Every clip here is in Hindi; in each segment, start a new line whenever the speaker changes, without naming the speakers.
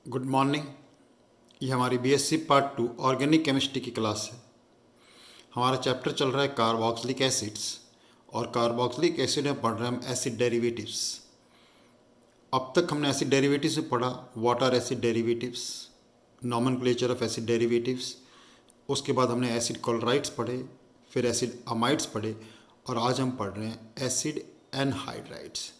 Good morning. ये हमारी बीएससी पार्ट 2 ऑर्गेनिक केमिस्ट्री की क्लास है। हमारा चैप्टर चल रहा है कार्बोक्सिलिक एसिड्स और कार्बोक्सिलिक एसिड में पढ़ रहे हैं हम एसिड डेरिवेटिव्स। अब तक हमने एसिड डेरिवेटिव्स में पढ़ा what are acid derivatives, nomenclature of acid derivatives. उसके बाद हमने एसिड क्लोराइड्स पढ़े, फिर एसिड अमाइड्स पढ़े और आज हम पढ़ रहे हैं एसिड एनहाइड्राइड्स।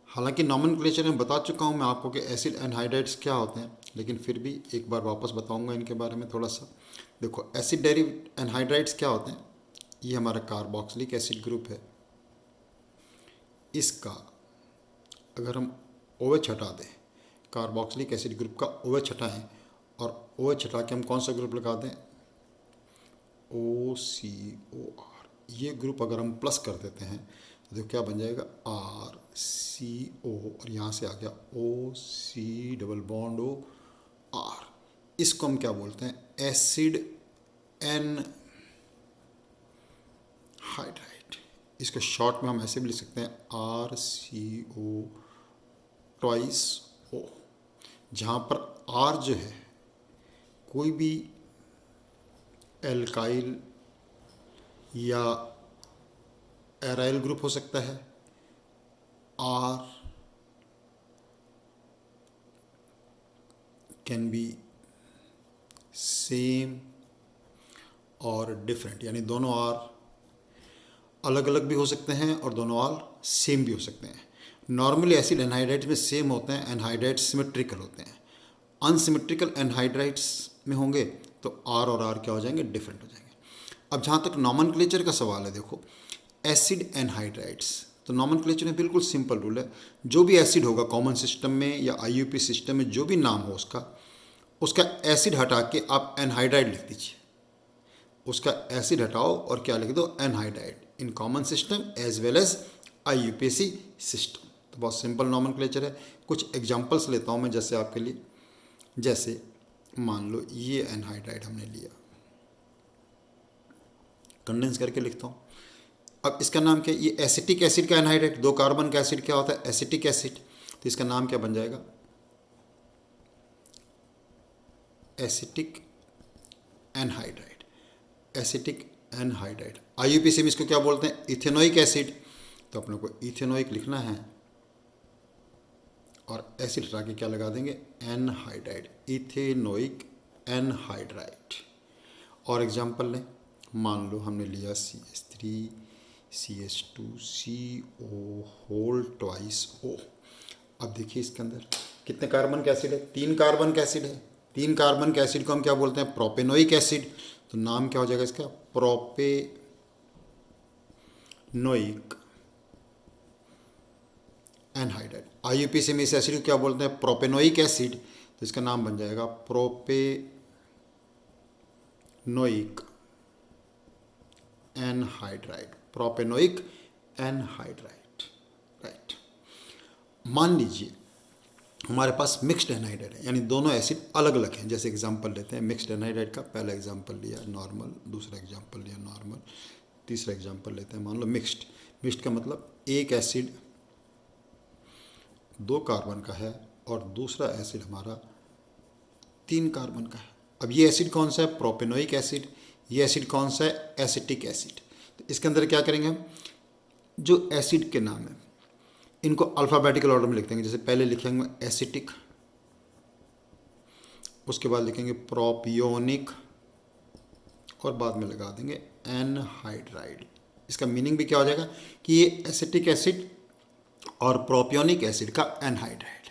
हालांकि नॉमेनक्लेचर में बता चुका हूं मैं आपको कि एसिड एनहाइड्राइड्स क्या होते हैं, लेकिन फिर भी एक बार वापस बताऊंगा इनके बारे में थोड़ा सा। देखो एसिड एनहाइड्राइड्स क्या होते हैं। ये हमारा कार्बोक्सिलिक एसिड ग्रुप है। इसका अगर हम OH हटा दें, कार्बोक्सिलिक एसिड ग्रुप का OH हटाएं और OH हटा के हम कौन सा ग्रुप लगा दें, OCOR। ये ग्रुप अगर हम प्लस कर देते हैं तो क्या बन जाएगा, RCO और यहाँ से आ गया OC डबल बॉन्ड OR। इसको हम क्या बोलते हैं, एसिड एनहाइड्राइड। इसको शॉर्ट में हम ऐसे भी लिख सकते हैं RCO ट्वाइस O। जहाँ पर R जो है कोई भी एल्काइल या एराइल ग्रुप हो सकता है। R कैन बी सेम और डिफरेंट, यानी दोनों R अलग अलग भी हो सकते हैं और दोनों R सेम भी हो सकते हैं। नॉर्मली एसिड एनहाइड्राइड्स में सेम होते हैं, एनहाइड्राइड्स सिमेट्रिकल होते हैं। अनसिमेट्रिकल एनहाइड्राइड्स में होंगे तो R और R क्या हो जाएंगे, डिफरेंट हो जाएंगे। अब जहाँ तक नॉमेनक्लेचर का सवाल है, देखो एसिड एनहाइड्राइड्स, तो नॉमेनक्लेचर में बिल्कुल सिंपल रूल है। जो भी एसिड होगा कॉमन सिस्टम में या IUP सिस्टम में, जो भी नाम हो उसका एसिड हटा के आप एनहाइड्राइड लिख दीजिए। उसका एसिड हटाओ और क्या लिख दो, anhydride, in common system as well as IUPAC system. तो बहुत सिंपल नॉमेनक्लेचर है। कुछ एग्जांपल्स लेता हूँ मैं जैसे आपके लिए। जैसे मान लो ये एनहाइड्राइड हमने लिया, कंडेंस करके लिखता हूँ। अब इसका नाम क्या है, ये एसिटिक एसिड का एनहाइड्राइड, 2 कार्बन का एसिड क्या होता है, एसिटिक एसिड। तो इसका नाम क्या बन जाएगा, acetic anhydride, acetic anhydride. IUPAC में इसको क्या बोलते हैं, इथेनोइक एसिड। तो अपने को इथेनोइक लिखना है और एसिड हटा के क्या लगा देंगे, एनहाइड्राइड, इथेनोइक एनहाइड्राइड। और एग्जांपल लें, मान लो हमने लिया CH3CH2CO होल ट्वाइस O। अब देखिए इसके अंदर कितने कार्बन का एसिड है, 3 कार्बन का एसिड है। 3 कार्बन के एसिड को हम क्या बोलते हैं, प्रोपेनोइक एसिड। तो नाम क्या हो जाएगा इसका, प्रोपेनोइक एनहाइड्राइड। IUPAC में इस एसिड को क्या बोलते हैं, प्रोपेनोइक एसिड। तो इसका नाम बन जाएगा propanoic anhydride, propanoic anhydride, right. मान लीजिए हमारे पास मिक्स्ड एनहाइड्राइड है, यानी दोनों एसिड अलग अलग हैं। जैसे एग्जांपल लेते हैं मिक्स्ड एनहाइड्राइड का। पहला एग्जांपल लिया नॉर्मल, दूसरा एग्जांपल लिया नॉर्मल, तीसरा एग्जांपल लेते हैं मान लो मिक्स्ड। मिक्स्ड का मतलब एक एसिड 2 कार्बन का है और दूसरा एसिड हमारा 3 कार्बन का है। अब ये एसिड कौन सा है, प्रोपेनोइक एसिड। ये एसिड कौन सा है, एसिटिक एसिड। तो इसके अंदर क्या करेंगे हम, जो एसिड के नाम है इनको अल्फ़ाबेटिकल ऑर्डर में लिख देंगे। जैसे पहले लिखेंगे एसिटिक, उसके बाद लिखेंगे प्रोपियोनिक और बाद में लगा देंगे एनहाइड्राइड। इसका मीनिंग भी क्या हो जाएगा कि ये एसिटिक एसिड और प्रोपियोनिक एसिड का एनहाइड्राइड है।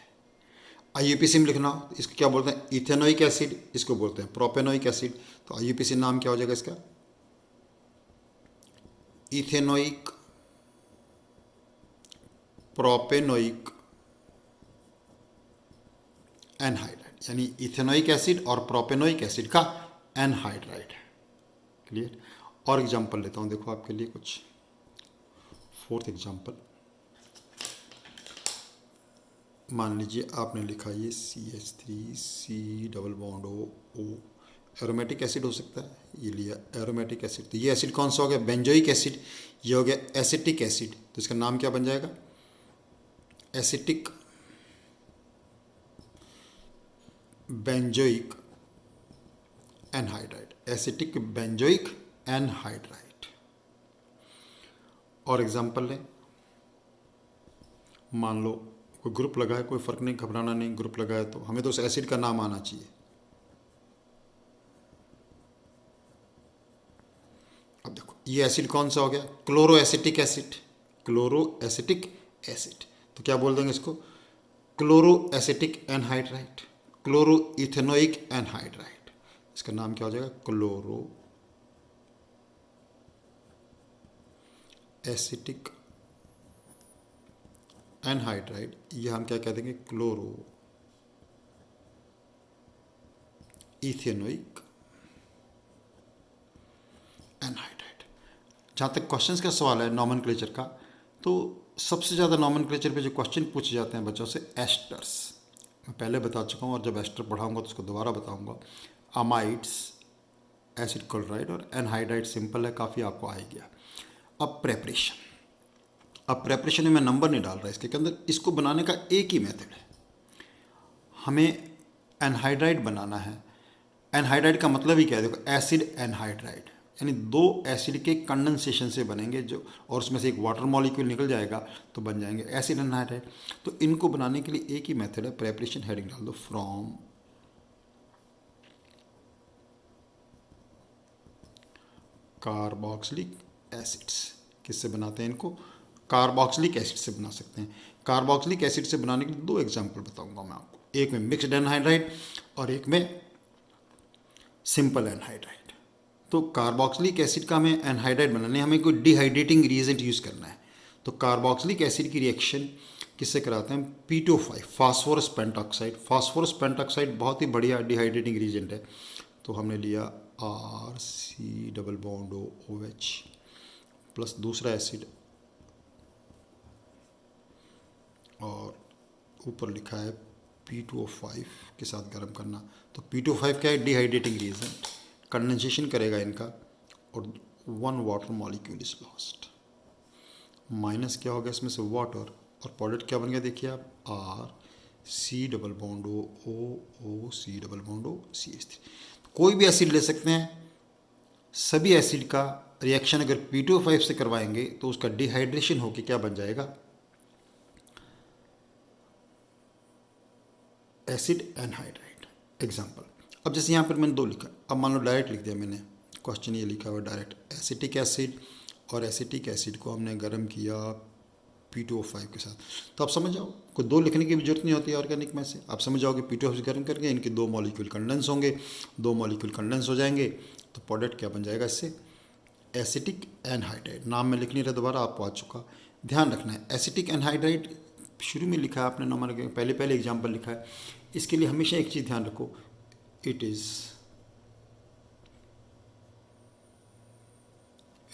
IUPAC में लिखना हो इसको क्या बोलते हैं, इथेनोइक एसिड, इसको बोलते हैं प्रोपेनोइक एसिड। तो IUPAC नाम क्या हो जाएगा इसका, इथेनोइक प्रोपेनोइक एनहाइड्राइड, यानी इथेनोइक एसिड और प्रोपेनोइक एसिड का एनहाइड्राइड। क्लियर। और एग्जांपल लेता हूँ, देखो आपके लिए कुछ। 4th एग्जांपल, मान लीजिए आपने लिखा ये CH3C double bond O, aromatic acid हो सकता है, ये लिया एरोमेटिक एसिड। तो ये एसिड कौन सा हो गया, बेंजोइक एसिड। ये हो गया एसिटिक एसिड। तो इसका नाम क्या बन जाएगा, acetic benzoic anhydride, acetic benzoic anhydride. और एग्जांपल लें, मान लो कोई ग्रुप लगा है, कोई फ़र्क नहीं, घबराना नहीं, ग्रुप लगा है तो हमें तो उस एसिड का नाम आना चाहिए। अब देखो ये एसिड कौन सा हो गया, chloro acetic acid, chloro acetic acid. तो क्या बोल देंगे इसको, chloro acetic anhydride, chloro ethanoic anhydride. इसका नाम क्या हो जाएगा, क्लोरो एसिटिक एनहाइड्राइड। ये हम क्या कह देंगे, क्लोरो इथेनोइक एनहाइड्राइड। जहाँ तक क्वेश्चंस का सवाल है नॉमेनक्लेचर का, तो सबसे ज़्यादा नॉमेनक्लेचर पे जो क्वेश्चन पूछे जाते हैं बच्चों से, एस्टर्स। मैं पहले बता चुका हूँ और जब एस्टर पढ़ाऊँगा तो उसको दोबारा बताऊँगा। अमाइड्स, एसिड क्लोराइड और एनहाइड्राइड सिंपल है, काफ़ी आपको आ ही गया। अब प्रेपरेशन, अब प्रेपरेशन में मैं नंबर नहीं डाल रहा इसके अंदर, इसको बनाने का एक ही मेथड है। हमें एनहाइड्राइड बनाना है। एनहाइड्राइड का मतलब ही क्या है, देखो एसिड एनहाइड्राइड, यानी दो एसिड के कंडेंसेशन से बनेंगे जो, और उसमें से एक वाटर मॉलिक्यूल निकल जाएगा तो बन जाएंगे एसिड एनहाइड्राइड। तो इनको बनाने के लिए एक ही मेथड है, प्रेपरेशन हेडिंग डाल दो, फ्रॉम कार्बोक्सिलिक एसिड्स। किससे बनाते हैं इनको, कार्बोक्सिलिक एसिड से बना सकते हैं। कार्बोक्सिलिक एसिड से बनाने के लिए दो एग्जांपल बताऊंगा मैं आपको, एक में मिक्स्ड एनहाइड्राइड और एक में सिंपल एनहाइड्राइड। तो कार्बोक्सिलिक एसिड का हमें एनहाइड्राइड बनाने, हमें कोई डिहाइड्रेटिंग रिएजेंट यूज़ करना है। तो कार्बोक्सिलिक एसिड की रिएक्शन किससे कराते हैं, P2O5, phosphorus pentoxide. Phosphorus pentoxide बहुत ही बढ़िया डिहाइड्रेटिंग रिएजेंट है। तो हमने लिया RC double bond OH plus दूसरा एसिड और ऊपर लिखा है P2O5 के साथ गर्म करना। तो P2O5 क्या है, डिहाइड्रेटिंग रिएजेंट, कंडेंसेशन करेगा इनका और 1 water molecule is lost. Minus क्या हो गया इसमें से, वाटर, और प्रोडक्ट क्या बन गया देखिए आप, RC double bond O, OC double bond O, CH3। कोई भी एसिड ले सकते हैं, सभी एसिड का रिएक्शन अगर P2O5 से करवाएंगे तो उसका डिहाइड्रेशन होकर क्या बन जाएगा, एसिड एनहाइड्राइड। एग्जाम्पल, अब जैसे यहाँ पर मैंने दो लिखा, अब मान लो डायरेक्ट लिख दिया मैंने, क्वेश्चन ये लिखा हुआ डायरेक्ट, एसिटिक एसिड और एसिटिक एसिड को हमने गर्म किया P2O5 के साथ। तो आप समझ जाओ, कोई दो लिखने की भी जरूरत नहीं होती ऑर्गेनिक में से, आप समझ जाओगे P2O5 से गर्म करके इनके दो मॉलिक्यूल कंडेंस होंगे, दो मॉलिक्यूल कंडेंस हो जाएंगे तो प्रोडक्ट क्या बन जाएगा इससे, एसिटिक एनहाइड्राइड। नाम में लिख नहीं रहा, दोबारा आपको आ चुका, ध्यान रखना है। एसिटिक एनहाइड्राइड शुरू में लिखा है आपने, नंबर पहले पहले एग्जाम्पल लिखा है। इसके लिए हमेशा एक चीज़ ध्यान रखो, it is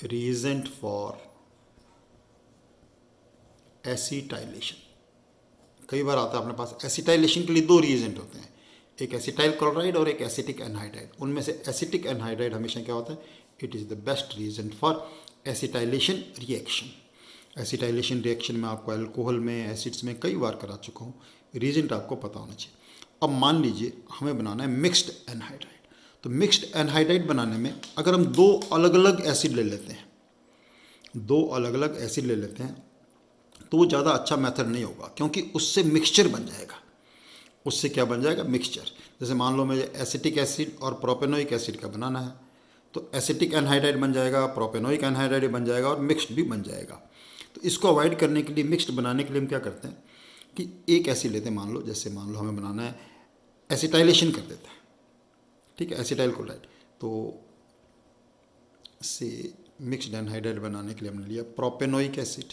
reagent for acetylation. कई बार आता है अपने पास, एसिटाइलेशन के लिए दो रिएजेंट होते हैं, एक एसिटाइल क्लोराइड और एक एसिटिक एनहाइड्राइड। उनमें से एसिटिक एनहाइड्राइड हमेशा क्या होता है, it is the best reagent for acetylation reaction. Acetylation reaction में आपको अल्कोहल में, एसिड्स में कई बार करा चुका हूँ, रिएजेंट आपको पता होना चाहिए। अब मान लीजिए हमें बनाना है मिक्स्ड एनहाइड्राइड। तो मिक्स्ड एनहाइड्राइड बनाने में अगर हम दो अलग अलग एसिड ले लेते हैं, दो अलग अलग एसिड ले लेते हैं तो वो ज़्यादा अच्छा मेथड नहीं होगा, क्योंकि उससे मिक्सचर बन जाएगा। उससे क्या बन जाएगा, मिक्सचर। जैसे मान लो मुझे एसिटिक एसिड और प्रोपेनोइक एसिड का बनाना है, तो एसिटिक एनहाइड्राइड बन जाएगा, प्रोपेनोइक एनहाइड्राइड बन जाएगा और मिक्स्ड भी बन जाएगा। तो इसको अवॉइड करने के लिए, मिक्स्ड बनाने के लिए हम क्या करते हैं कि एक एसिड लेते हैं, मान लो जैसे मान लो हमें बनाना है, एसिटाइलेशन कर देते हैं, ठीक है, एसिटाइल क्लोराइड। तो से मिक्स्ड एनहाइड्राइड बनाने के लिए हमने लिया प्रोपेनोइक एसिड।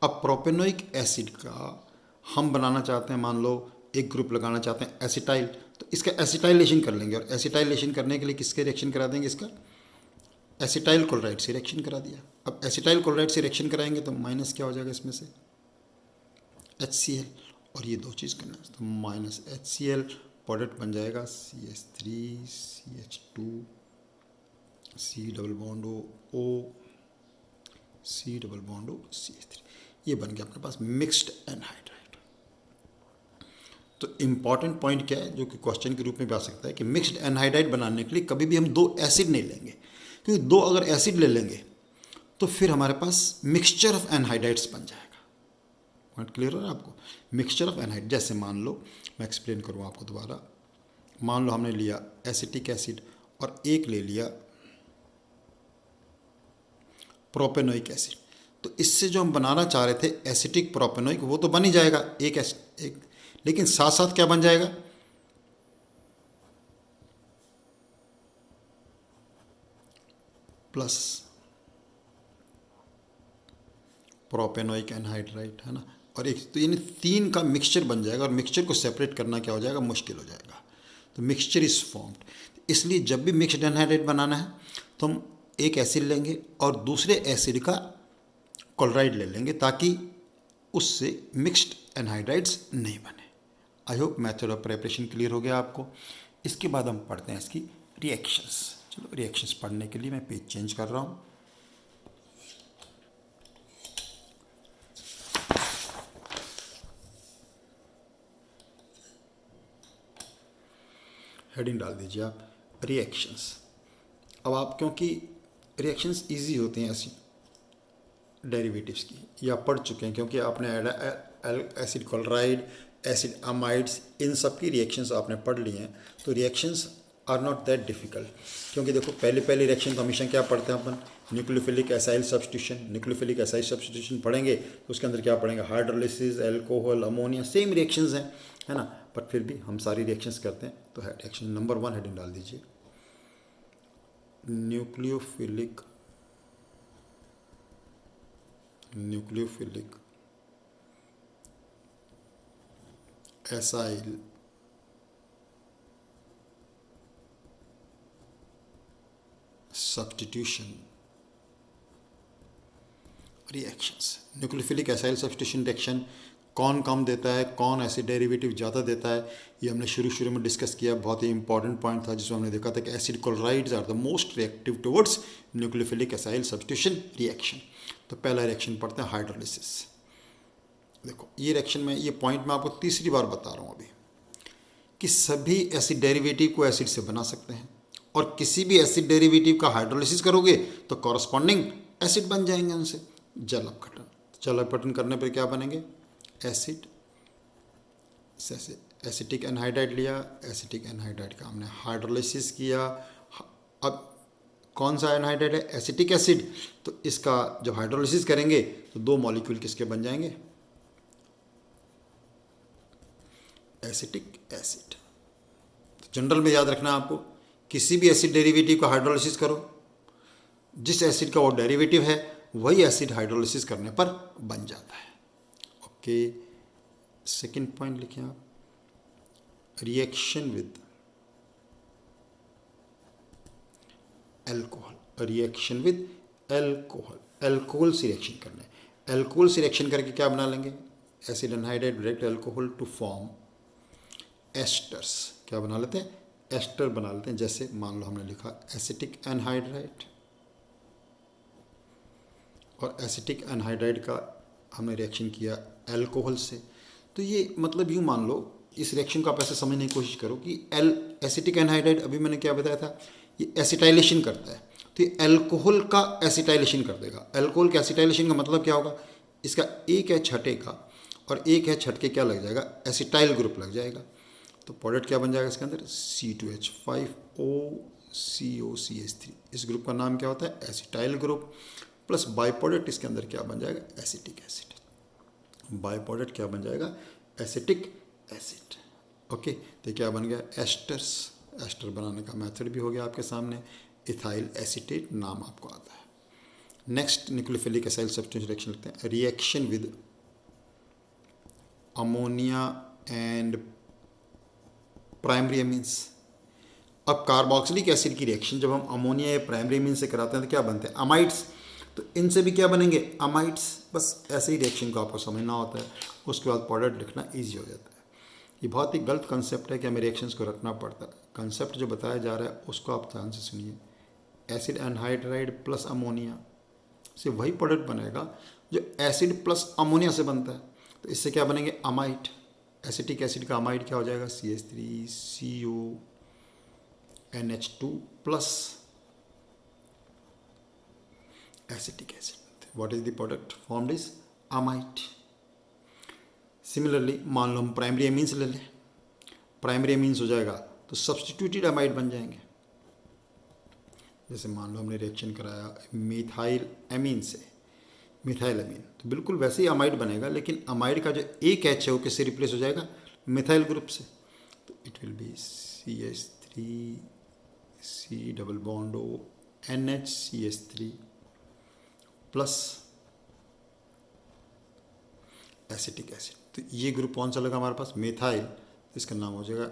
अब प्रोपेनोइक एसिड का हम बनाना चाहते हैं, मान लो एक ग्रुप लगाना चाहते हैं एसिटाइल, तो इसका एसिटाइलेशन कर लेंगे, और एसिटाइलेशन करने के लिए किसके रिएक्शन करा देंगे, इसका एसिटाइल क्लोराइड से रिएक्शन करा दिया। अब एसिटाइल क्लोराइड से रिएक्शन कराएंगे तो माइनस क्या हो जाएगा इसमें से, HCl, और ये दो चीज़ करना है तो माइनस HCl, प्रोडक्ट बन जाएगा CH3 CH2 C double bond O C double bond O CH3। ये बन गया अपने पास मिक्स्ड एनहाइड्राइड। तो इम्पॉर्टेंट पॉइंट क्या है जो कि क्वेश्चन के रूप में भी आ सकता है कि मिक्स्ड एनहाइड्राइड बनाने के लिए कभी भी हम दो एसिड नहीं लेंगे, क्योंकि दो अगर एसिड ले लेंगे तो फिर हमारे पास मिक्सचर ऑफ एनहाइड्राइड्स बन जाएगा। पॉइंट क्लियर हो रहा है आपको? मिक्सचर ऑफ एनहाइड, जैसे मान लो मैं एक्सप्लेन करूँ आपको दोबारा। मान लो हमने लिया एसिटिक एसिड और एक ले लिया प्रोपेनोइक एसिड, तो इससे जो हम बनाना चाह रहे थे एसिटिक प्रोपेनोइक, वो तो बन ही जाएगा एक, लेकिन साथ साथ क्या बन जाएगा, प्लस प्रोपेनोइक एनहाइड्राइड, है ना। और एक तो यानी तीन का मिक्सचर बन जाएगा, और मिक्सचर को सेपरेट करना क्या हो जाएगा, मुश्किल हो जाएगा। तो मिक्सचर इज फॉर्म्ड। इसलिए जब भी मिक्स्ड एनहाइड्राइड बनाना है तो हम एक एसिड लेंगे और दूसरे एसिड का क्लोराइड ले लेंगे, ताकि उससे मिक्स्ड एनहाइड्राइड्स नहीं बने। I hope method of preparation clear हो गया आपको। इसके बाद हम पढ़ते हैं इसकी रिएक्शंस। चलो रिएक्शंस पढ़ने के लिए मैं पेज चेंज कर रहा हूँ। हेडिंग डाल दीजिए आप रिएक्शंस। अब आप, क्योंकि रिएक्शंस इजी होती हैं ऐसी डेरिवेटिव्स की, या पढ़ चुके हैं, क्योंकि आपने एसिड क्लोराइड, एसिड अमाइड्स, इन सब की रिएक्शंस आपने पढ़ ली हैं, तो reactions are not that difficult. क्योंकि देखो पहली रिएक्शन तो हमेशा क्या पढ़ते हैं अपन, nucleophilic acyl substitution. Nucleophilic acyl substitution पढ़ेंगे तो उसके अंदर क्या पढ़ेंगे, hydrolysis, alcohol, ammonia, same reactions हैं, है ना। पर फिर भी हम सारी रिएक्शंस करते हैं। तो रिएक्शन नंबर 1 हेडिंग डाल दीजिए, nucleophilic acyl substitution reactions. Nucleophilic acyl substitution reaction कौन कम देता है, कौन एसिड डेरिवेटिव ज़्यादा देता है, ये हमने शुरू में डिस्कस किया। बहुत ही इंपॉर्टेंट पॉइंट था जिसमें हमने देखा था कि acid chlorides are the most reactive towards nucleophilic acyl substitution reaction. तो पहला रिएक्शन पढ़ते हैं हाइड्रोलिसिस। देखो ये रिएक्शन में, ये पॉइंट मैं आपको तीसरी बार बता रहा हूँ अभी, कि सभी एसिड डेरिवेटिव को एसिड से बना सकते हैं, और किसी भी एसिड डेरिवेटिव का हाइड्रोलिसिस करोगे तो कॉरस्पॉन्डिंग एसिड बन जाएंगे उनसे। जल अपघटन, जल अपघटन करने पर क्या बनेंगे, एसिड। एसिटिक एनहाइड्राइड लिया, एसिटिक एनहाइड्राइड का हमने हाइड्रोलिसिस किया। अब कौन सा एनहाइड्राइड है, एसिटिक एसिड, तो इसका जब हाइड्रोलिसिस करेंगे तो दो मॉलिक्यूल किसके बन जाएंगे, एसिटिक एसिड। तो जनरल में याद रखना आपको, किसी भी एसिड डेरिवेटिव का हाइड्रोलिसिस करो, जिस एसिड का वो डेरिवेटिव है वही एसिड हाइड्रोलिसिस करने पर बन जाता है। ओके, सेकंड पॉइंट लिखें आप, reaction with alcohol. Reaction with alcohol, alcohol से रिएक्शन करना है। अल्कोहल से रिएक्शन करके क्या बना लेंगे, acid anhydride direct alcohol to form esters. क्या बना लेते हैं, एस्टर बना लेते हैं। जैसे मान लो हमने लिखा एसिटिक एनहाइड्राइड, और एसिटिक एनहाइड्राइड का हमने रिएक्शन किया अल्कोहल से। तो ये मतलब यूँ मान लो, इस रिएक्शन को आप ऐसे समझने की कोशिश करो कि एसिटिक एनहाइड्राइड, अभी मैंने क्या बताया था, ये एसिटाइलेशन करता है, तो ये अल्कोहल का एसिटाइलेशन कर देगा। अल्कोहल के एसिटाइलेशन का मतलब क्या होगा, इसका एक है छठे का और एक है छठ क्या लग जाएगा, एसिटाइल ग्रुप लग जाएगा। तो प्रोडक्ट क्या बन जाएगा इसके अंदर, C2H5OCOCH3। इस ग्रुप का नाम क्या होता है, acetyl group, plus by product इसके अंदर क्या बन जाएगा, एसिटिक एसिड। बाई प्रोडक्ट क्या बन जाएगा, एसिटिक एसिड। ओके, तो क्या बन गया, एस्टर्स। एस्टर बनाने का मेथड भी हो गया आपके सामने, इथाइल एसीटेट नाम आपको आता है। Next nucleophilic acyl substitution reaction लिखते हैं, reaction with ammonia and primary amines. अब कार्बोक्सिलिक एसिड की रिएक्शन जब हम अमोनिया या प्राइमरी एमीन से कराते हैं तो क्या बनते हैं, अमाइड्स। तो इनसे भी क्या बनेंगे, अमाइड्स। बस ऐसे ही रिएक्शन को आपको समझना होता है, उसके बाद प्रोडक्ट लिखना ईजी हो जाता है। ये बहुत ही गलत कंसेप्ट है कि हमें रिएक्शंस को रखना पड़ता है। कंसेप्ट जो बताया जा रहा है उसको आप ध्यान से सुनिए। एसिड एनहाइड्राइड प्लस अमोनिया से वही प्रोडक्ट बनेगा जो एसिड प्लस अमोनिया से बनता है। तो इससे क्या बनेंगे, अमाइड। एसिटिक एसिड का अमाइड क्या हो जाएगा, CH3CONH2 plus acetic acid. What is the product formed is amide. Similarly मान लो हम प्राइमरी एमीन्स ले लें, प्राइमरी एमीन्स हो जाएगा तो सब्सटीट्यूटेड अमाइड बन जाएंगे. जैसे मान लो हमने रिएक्शन कराया मिथाइल एमीन से मिथाइल एमीन, तो बिल्कुल वैसे ही अमाइड बनेगा, लेकिन अमाइड का जो एक एच है वो किससे रिप्लेस हो जाएगा, मिथाइल ग्रुप से. तो it will be CH3C double bond O NHCH3 plus acetic acid. तो ये ग्रुप कौन सा लगा हमारे पास, मिथाइल. तो इसका नाम हो जाएगा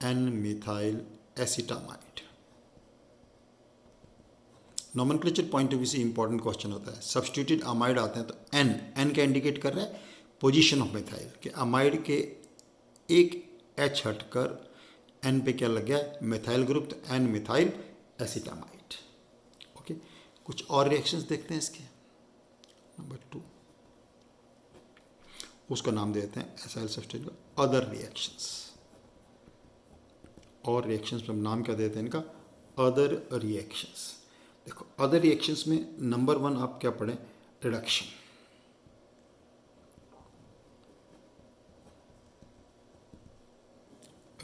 N methyl acetamide. Nomenclature point of view से इंपॉर्टेंट क्वेश्चन होता है. सब्स्टिट्यूटेड अमाइड आते हैं तो एन का इंडिकेट कर रहा है पोजीशन ऑफ मिथाइल, कि अमाइड के एक एच हटकर एन पे क्या लग गया, मिथाइल ग्रुप, तो एन मिथाइल एसिटामाइड. ओके, कुछ और रिएक्शंस देखते हैं इसके. नंबर 2 उसका नाम दे देते हैं एसाइल सब्स्टिट्यूट का अदर रिएक्शंस. और रिएक्शंस में नाम क्या देते हैं इनका, अदर रिएक्शंस. देखो अदर रिएक्शंस में नंबर 1 आप क्या पढ़ें, reduction.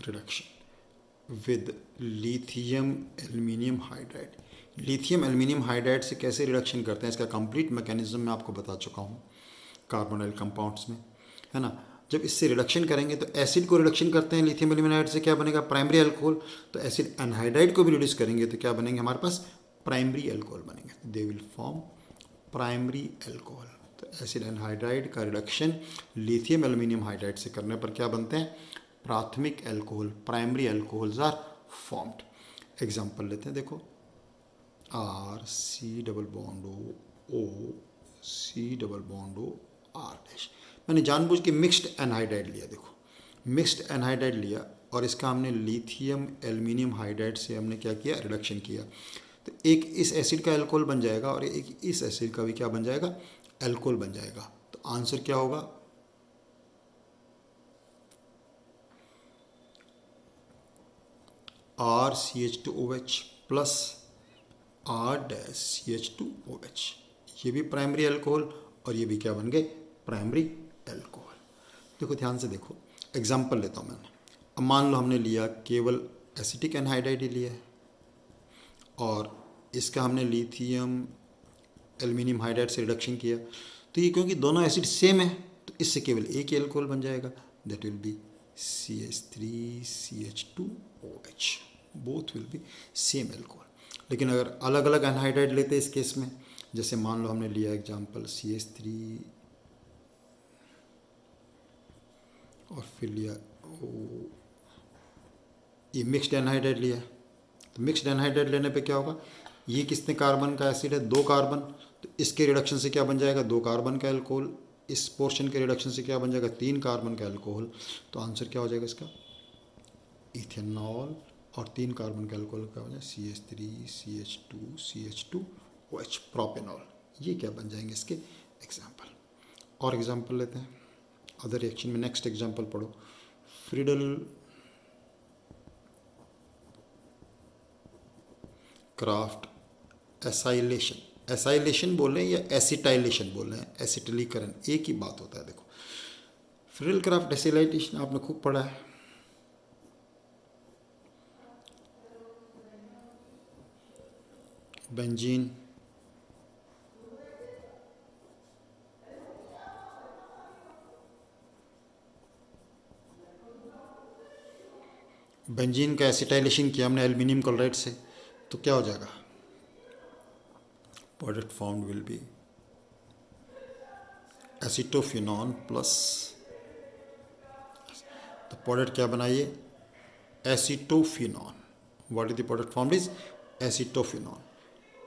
Reduction with lithium aluminium hydride. Lithium aluminium hydride से कैसे रिडक्शन करते हैं, इसका कंप्लीट मैकेनिज्म मैं आपको बता चुका हूँ कार्बोनाइल कंपाउंड्स में, है ना. जब इससे रिडक्शन करेंगे तो एसिड को रिडक्शन करते हैं लिथियम एल्यूमिनियम हाइड्राइड से, क्या बनेगा, प्राइमरी अल्कोहल. तो एसिड एनहाइड्राइड को भी रिड्यूस करेंगे तो क्या बनेंगे हमारे पास, प्राइमरी अल्कोहल बनेंगे. They will form primary alcohol. तो एसिड एनहाइड्राइड का रिडक्शन लिथियम एल्यूमिनियम हाइड्राइड से करने पर क्या बनते हैं, प्राथमिक alcohol, primary alcohols are formed. Example लेते हैं, देखो RC double bond O C double bond O R dash. मैंने जानबूझ के मिक्स्ड एनहाइड्राइड लिया. देखो मिक्स्ड एनहाइड्राइड लिया और इसका हमने लिथियम एल्यूमिनियम हाइड्राइड से हमने क्या किया, रिडक्शन किया. तो एक इस एसिड का अल्कोहल बन जाएगा और एक इस एसिड का भी क्या बन जाएगा, अल्कोहल बन जाएगा. तो आंसर क्या होगा, RCH2OH plus R dash CH2OH. ये भी प्राइमरी अल्कोहल और ये भी क्या बन गए, प्राइमरी अल्कोहल. देखो ध्यान से देखो, एग्जाम्पल लेता हूँ मैंने. अब मान लो हमने लिया केवल एसिटिक एनहाइड्राइड ही लिया है और इसका हमने लिथियम एल्यूमिनियम हाइड्राइड से रिडक्शन किया. तो ये क्योंकि दोनों एसिड सेम है तो इससे केवल एक ही अल्कोहल बन जाएगा, that will be CH3CH2OH. Both will be same alcohol. लेकिन अगर अलग अलग एनहाइड्राइड लेते हैं इस केस में, जैसे मान लो हमने लिया एग्जांपल CH3 और फिर लिया ये मिक्स्ड एनहाइड्राइड लिया. तो मिक्स्ड एनहाइड्राइड लेने पे क्या होगा, ये कितने कार्बन का एसिड है, 2 कार्बन. तो इसके रिडक्शन से क्या बन जाएगा, 2 कार्बन का अल्कोहल. इस पोर्शन के रिडक्शन से क्या बन जाएगा, 3 कार्बन का अल्कोहल. तो आंसर क्या हो जाएगा इसका, इथेनॉल. और 3 कार्बन का अल्कोहल क्या हो जाएगा, CH3CH2CH2OH प्रोपेनॉल. ये क्या बन जाएंगे इसके एग्जाम्पल. और एग्जाम्पल लेते हैं अदर रिएक्शन में. नेक्स्ट एग्जाम्पल पढ़ो, फ्रीडल क्राफ्ट एसाइलेशन. एसाइलेशन बोल रहे हैं या एसिटाइलेशन बोल रहे हैं, एसिटिलीकरण एक ही बात होता है. देखो फ्रीडल क्राफ्ट एसाइलेशन आपने खूब पढ़ा है. बेंजीन, बेंजीन का एसिटाइलेशन किया हमने एल्यूमिनियम क्लोराइड से, तो क्या हो जाएगा, product form will be acetophenone plus. तो प्रोडक्ट क्या बनाइए, acetophenone. What is the product form is acetophenone.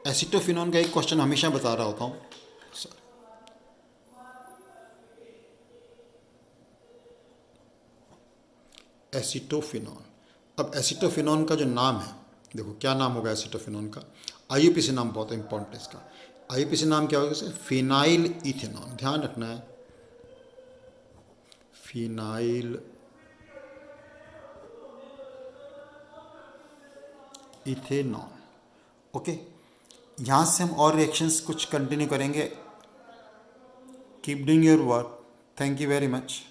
Acetophenone का एक क्वेश्चन हमेशा बता रहा होता हूँ, एसिटोफिनॉन. अब एसिटोफिनॉन का जो नाम है, देखो क्या नाम होगा एसिटोफिनॉन का, IUPAC नाम बहुत इंपॉर्टेंट है इसका, आईपीसी नाम क्या होगा इसका? फिनाइल इथेनॉल, ध्यान रखना है, फिनाइल इथेनॉल। ओके, यहाँ से हम और रिएक्शंस कुछ कंटिन्यू करेंगे। Keep doing your work. Thank you very much.